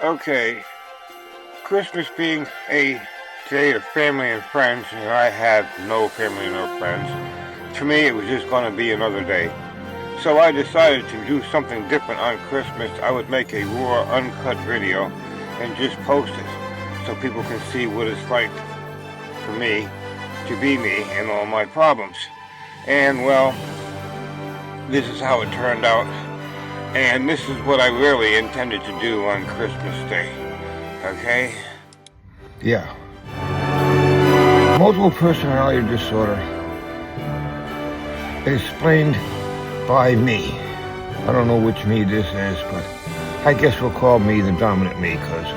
Okay, Christmas being a day of family and friends, and I had no family nor friends. To me, it was just going to be another day. So I decided to do something different on Christmas. I would make a raw, uncut video and just post it so people can see what it's like for me to be me and all my problems. And well, this is how it turned out. And this is what I really intended to do on Christmas Day. Okay? Yeah. Multiple personality disorder explained by me. I don't know which me this is, but I guess we'll call me the dominant me, because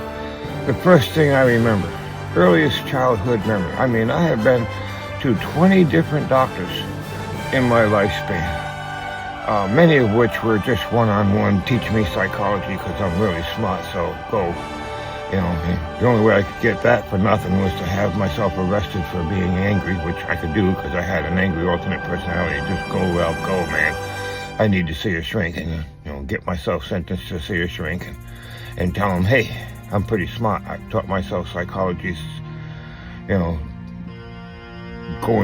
the first thing I remember, earliest childhood memory, I have been to 20 different doctors in my lifespan. Many of which were just one-on-one, teach me psychology because I'm really smart, so go. The only way I could get that for nothing was to have myself arrested for being angry, which I could do because I had an angry alternate personality. Just go, well, go, man. I need to see a shrink and, get myself sentenced to see a shrink and tell them, hey, I'm pretty smart. I taught myself psychology, going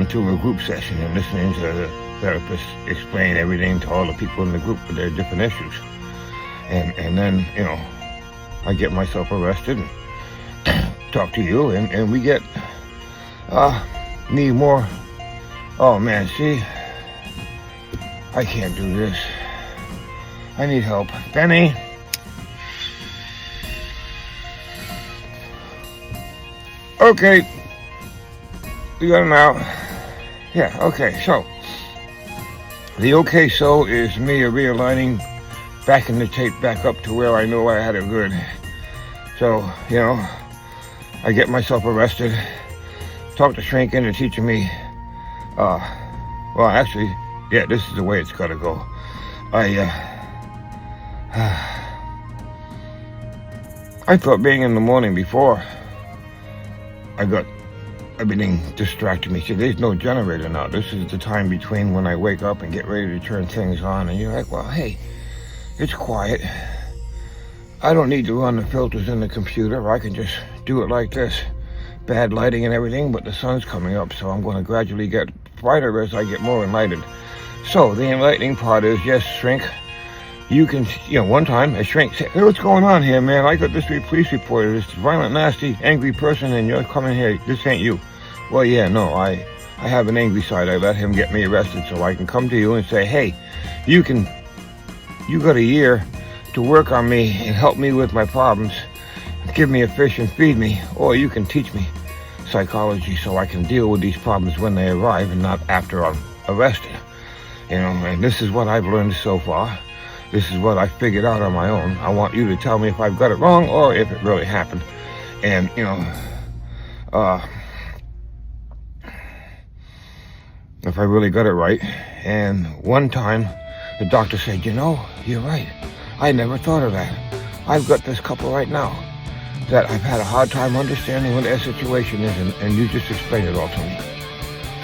to a group session and listening to the therapist explain everything to all the people in the group with their different issues. And then, I get myself arrested and talk to you and we get, need more. Oh man, see, I can't do this. I need help. Benny. Okay. We got him out. Yeah, okay, so. The okay so is me realigning, backing the tape back up to where I know I had it good. So, I get myself arrested, talk to Shrink into teaching me, this is the way it's gotta go. I thought being in the morning before I got everything distracted me. See, there's no generator now. This is the time between when I wake up and get ready to turn things on. And you're like, well, hey, it's quiet. I don't need to run the filters in the computer. I can just do it like this. Bad lighting and everything, but the sun's coming up, so I'm going to gradually get brighter as I get more enlightened. So the enlightening part is, yes, Shrink, you can, one time a Shrink said, hey, what's going on here, man? I got this police reporter, this violent, nasty, angry person, and you're coming here. This ain't you. Well, yeah, no, I have an angry side. I let him get me arrested so I can come to you and say, hey, you got a year to work on me and help me with my problems. Give me a fish and feed me, or you can teach me psychology so I can deal with these problems when they arrive and not after I'm arrested. And this is what I've learned so far. This is what I figured out on my own. I want you to tell me if I've got it wrong or if it really happened. And, if I really got it right. And one time, the doctor said, you're right. I never thought of that. I've got this couple right now that I've had a hard time understanding what their situation is, and you just explained it all to me.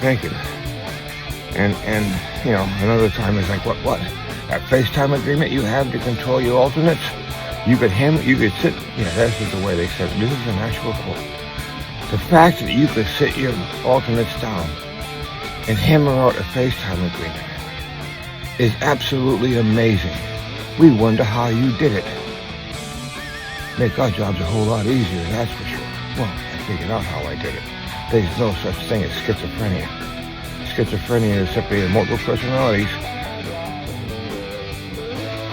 Thank you. And another time it's like, what? That FaceTime agreement you have to control your alternates? You could sit, this is the way they said it. This is an actual quote. The fact that you could sit your alternates down and hammer out a FaceTime agreement is absolutely amazing. We wonder how you did it. Make our jobs a whole lot easier, that's for sure. Well, I figured out how I did it. There's no such thing as schizophrenia. Schizophrenia is simply a multiple personalities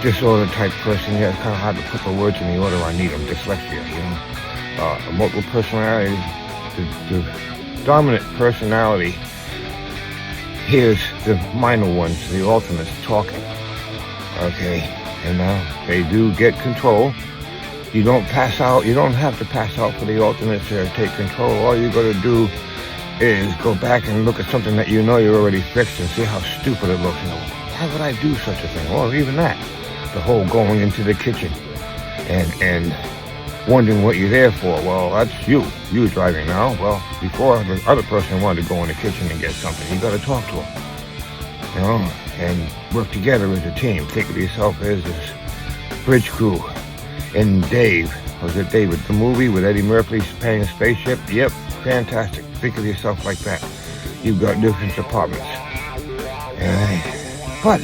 disorder type person. Yeah, it's kind of hard to put the words in the order I need them. Dyslexia, a multiple personality, the dominant personality hears the minor ones, the alternates, talking. Okay, and now they do get control. You don't pass out. You don't have to pass out for the alternates to take control. All you got to do is go back and look at something that you already fixed and see how stupid it looks. Why would I do such a thing? Or even that. The whole going into the kitchen and wondering what you're there for. Well, that's you. You're driving now. Well, before the other person wanted to go in the kitchen and get something, you got to talk to them. And work together as a team. Think of yourself as this bridge crew. And Dave, Was it David, the movie with Eddie Murphy playing a spaceship? Yep, fantastic. Think of yourself like that. You've got different departments. But,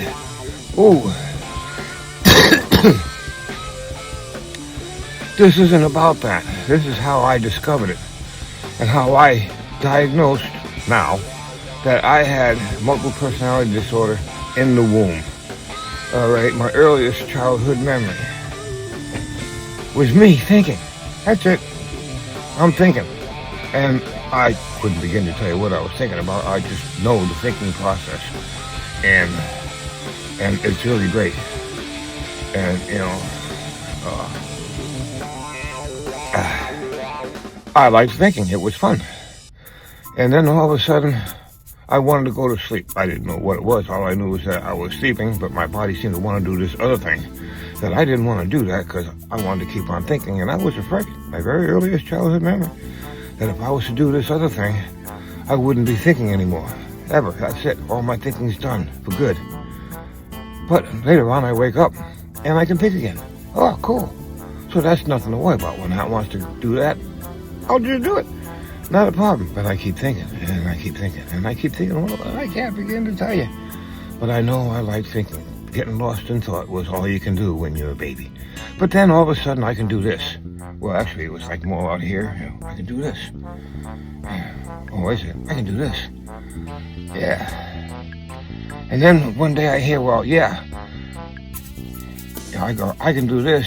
this isn't about that. This is how I discovered it and how I diagnosed now that I had multiple personality disorder in the womb. All right, my earliest childhood memory was me thinking. That's it. I'm thinking. And I couldn't begin to tell you what I was thinking about. I just know the thinking process. And it's really great. And, I liked thinking. It was fun. And then all of a sudden, I wanted to go to sleep. I didn't know what it was. All I knew was that I was sleeping, but my body seemed to want to do this other thing. That I didn't want to do that because I wanted to keep on thinking. And I was afraid, my very earliest childhood memory, that if I was to do this other thing, I wouldn't be thinking anymore. Ever. That's it. All my thinking's done for good. But later on, I wake up and I can think again. Oh, cool. So that's nothing to worry about. When I wants to do that, I'll just do it. Not a problem. But I keep thinking, and I keep thinking, and I keep thinking, well, I can't begin to tell you. But I know I like thinking. Getting lost in thought was all you can do when you're a baby. But then all of a sudden I can do this. Well, actually, it was like more out here. I can do this. Oh, is it? I can do this. Yeah. And then one day I hear, well, yeah. I go, I can do this.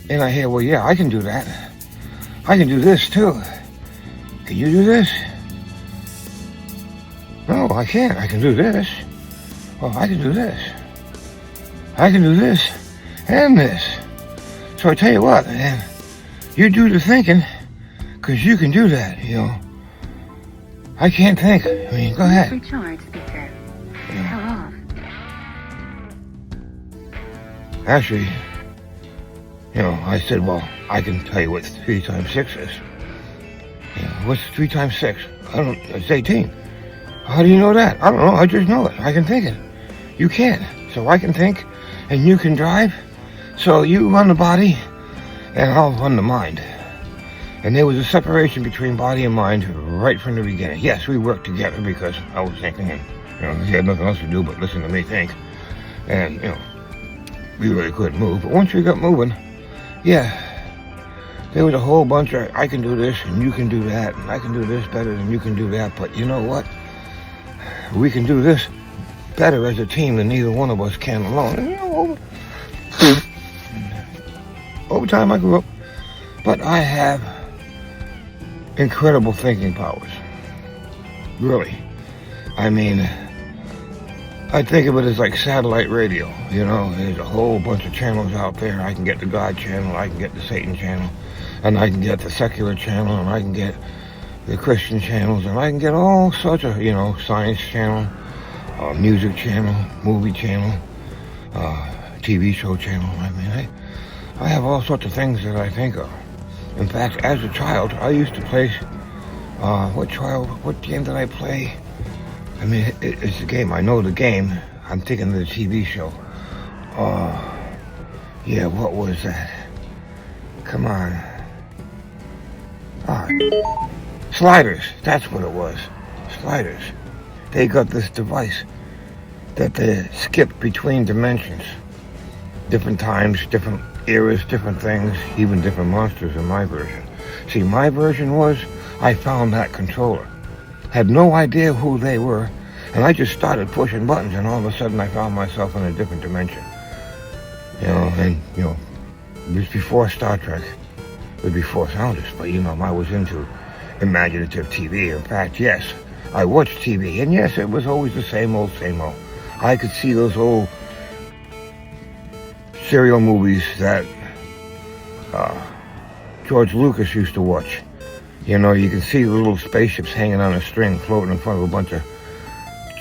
And I hear, well, yeah, I can do that. I can do this too. Can you do this? No, I can't. I can do this. Well, I can do this. I can do this and this. So I tell you what, man, you do the thinking, because you can do that, I can't think. I mean, go ahead. Recharge speaker. Power off. Actually, I said, well, I can tell you what 3 times 6 is. What's 3 times 6? It's 18. How do you know that? I don't know, I just know it. I can think it. You can't. So I can think, and you can drive. So you run the body, and I'll run the mind. And there was a separation between body and mind right from the beginning. Yes, we worked together because I was thinking, and he had nothing else to do but listen to me think. And, we really couldn't move. But once we got moving, there was a whole bunch of, I can do this, and you can do that, and I can do this better than you can do that. But you know what? We can do this better as a team than neither one of us can alone. And, over time I grew up. But I have incredible thinking powers. Really. I mean, I think of it as like satellite radio. There's a whole bunch of channels out there. I can get the God channel, I can get the Satan channel, and I can get the secular channel, and I can get the Christian channels, and I can get all sorts of, science channel, music channel, movie channel, TV show channel. I mean, I have all sorts of things that I think of. In fact, as a child, I used to play, what game did I play? I mean, it's a game. I know the game. I'm thinking of the TV show. What was that? Come on. Sliders. That's what it was. Sliders. They got this device that they skip between dimensions. Different times, different eras, different things, even different monsters in my version. See, my version was, I found that controller. Had no idea who they were, and I just started pushing buttons, and all of a sudden I found myself in a different dimension. It was before Star Trek. It was before Sounders, but I was into imaginative TV. In fact, yes, I watched TV, and yes, it was always the same old, same old. I could see those old serial movies that George Lucas used to watch. You can see the little spaceships hanging on a string floating in front of a bunch of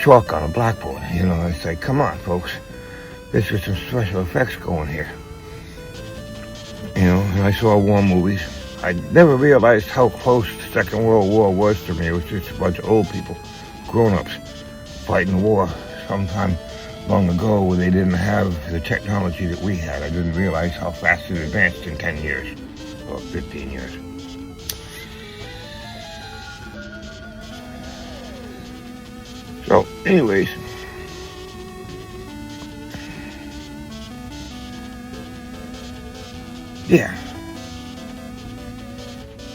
chalk on a blackboard. It's like, come on, folks. There's just some special effects going here. And I saw war movies. I never realized how close the Second World War was to me. It was just a bunch of old people, grown-ups, fighting war sometime long ago where they didn't have the technology that we had. I didn't realize how fast it advanced in 10 years. about 15 years. So, anyways, yeah.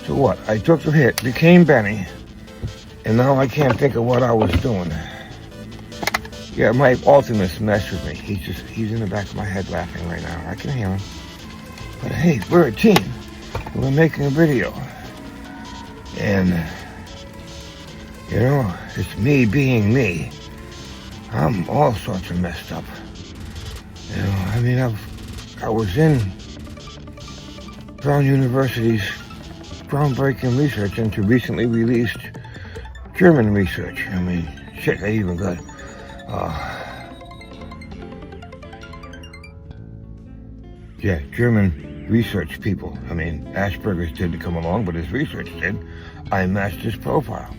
So what? I took the hit, became Benny, and now I can't think of what I was doing. Yeah, my Ultimus messed with me. He's in the back of my head laughing right now. I can hear him. But hey, we're a team. We're making a video. And, you know, it's me being me. I'm all sorts of messed up. You know, I mean, I was in Brown University's groundbreaking research into recently released German research. I mean, shit, I even got German research people. I mean, Asperger's didn't come along, but his research did. I matched his profile.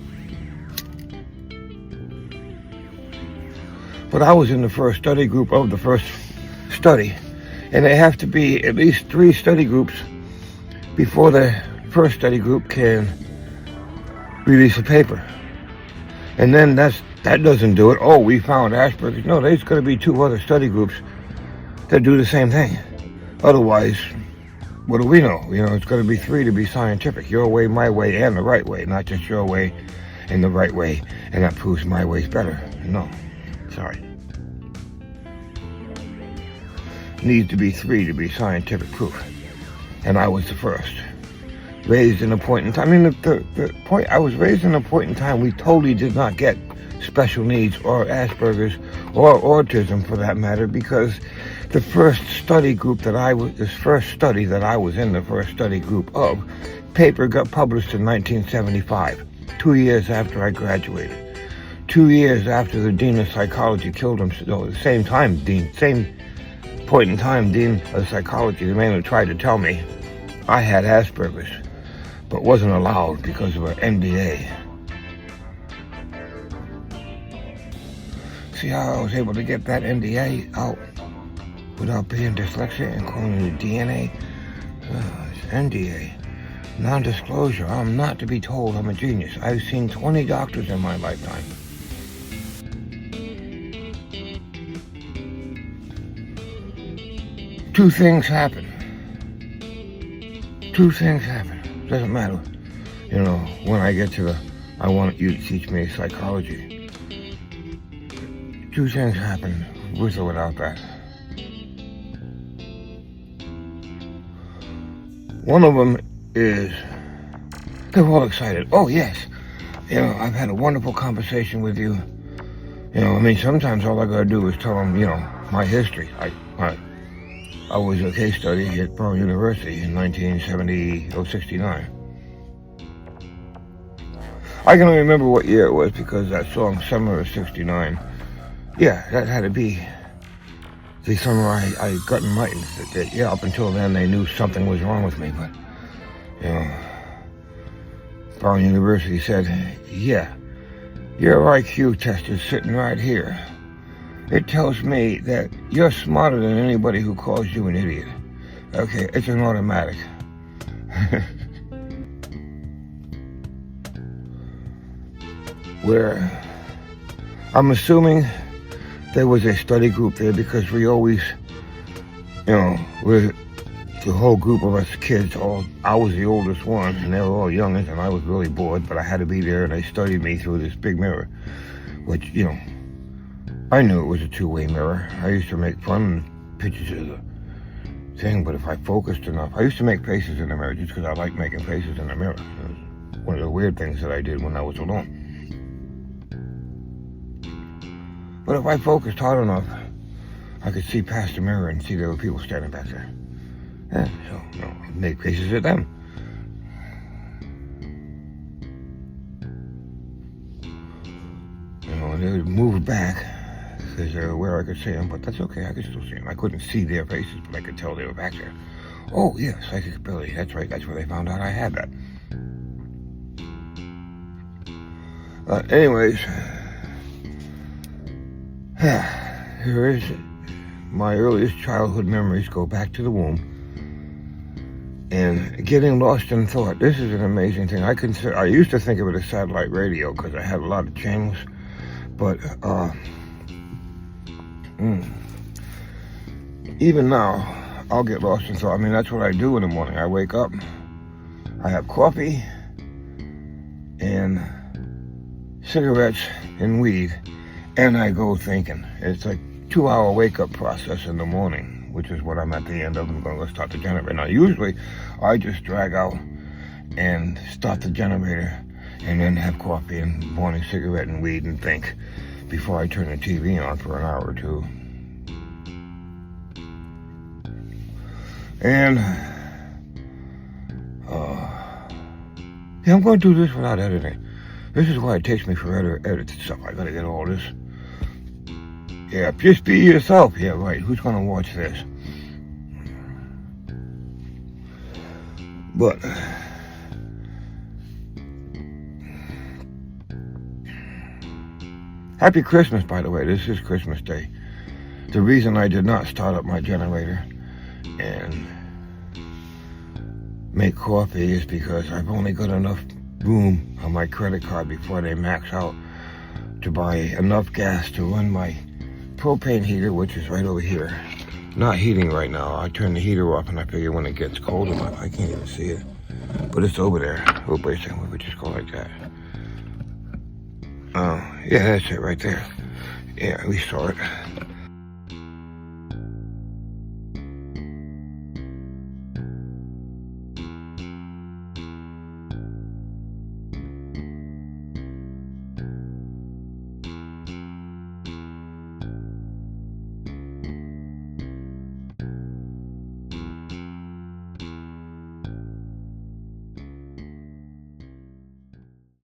But I was in the first study group of the first study, and there have to be at least 3 study groups before the first study group can release a paper. And then that doesn't do it. Oh, we found Asperger's. No, there's going to be 2 other study groups that do the same thing. Otherwise, what do we know? You know, it's going to be 3 to be scientific. Your way, my way, and the right way. Not just your way and the right way, and that proves my way's better. No, sorry. Needs to be 3 to be scientific proof. And I was the first. Raised in a point in time. I mean, the point, I was raised in a point in time we totally did not get special needs or Asperger's or autism for that matter, because the first study group that I was, this first study that I was in, the first study group of, paper got published in 1975, 2 years after I graduated. 2 years after the Dean of Psychology killed him, no, at the same time, same point in time, Dean of Psychology, the man who tried to tell me I had Asperger's, but wasn't allowed because of an NDA. See how I was able to get that NDA out without being dyslexic and calling it DNA? It's NDA. Non-disclosure. I'm not to be told I'm a genius. I've seen 20 doctors in my lifetime. Two things happen. Doesn't matter. You know, when I get to the, I want you to teach me psychology. 2 things happen with or without that. One of them is, they're all excited. Oh yes, you know, I've had a wonderful conversation with you. You know, I mean, sometimes all I gotta do is tell them, you know, my history. I was a case study at Brown University in 1969. I can only remember what year it was because that song, Summer of '69, yeah, that had to be the summer I got enlightened. Yeah, up until then they knew something was wrong with me, but, you know, Brown University said, yeah, your IQ test is sitting right here. It tells me that you're smarter than anybody who calls you an idiot. Okay, it's an automatic. Where I'm assuming there was a study group there because we always, you know, we're the whole group of us kids, I was the oldest one and they were all youngest and I was really bored, but I had to be there and they studied me through this big mirror, which, you know, I knew it was a 2-way mirror. I used to make fun pictures of the thing, but if I focused enough, I used to make faces in the mirror just because I like making faces in the mirror. It was one of the weird things that I did when I was alone. But if I focused hard enough, I could see past the mirror and see there were people standing back there. And so, you know, I'd make faces at them. You know, they would move back because they were where I could see them, but that's okay, I could still see them. I couldn't see their faces, but I could tell they were back there. Oh, yeah, psychic ability, that's right, that's where they found out I had that. Anyways, here is my earliest childhood memories go back to the womb. and getting lost in thought. This is an amazing thing. I used to think of it as satellite radio because I had a lot of channels, but even now, I'll get lost in thought. I mean, that's what I do in the morning. I wake up, I have coffee and cigarettes and weed, and I go thinking. It's like 2-hour wake-up process in the morning, which is what I'm at the end of. I'm going to start the generator. Now, usually, I just drag out and start the generator and then have coffee and morning cigarette and weed and think before I turn the TV on for an hour or two. And, yeah, I'm going to do this without editing. This is why it takes me forever to edit stuff. I got to get all this. Yeah, just be yourself. Yeah, right. Who's going to watch this? But happy Christmas, by the way. This is Christmas Day. The reason I did not start up my generator and make coffee is because I've only got enough room on my credit card before they max out to buy enough gas to run my propane heater, which is right over here. Not heating right now. I turn the heater off and I figure when it gets cold enough, I can't even see it, but it's over there. Oh, wait a second, we would just go like that. Oh, yeah, that's it right there. Yeah, we saw it.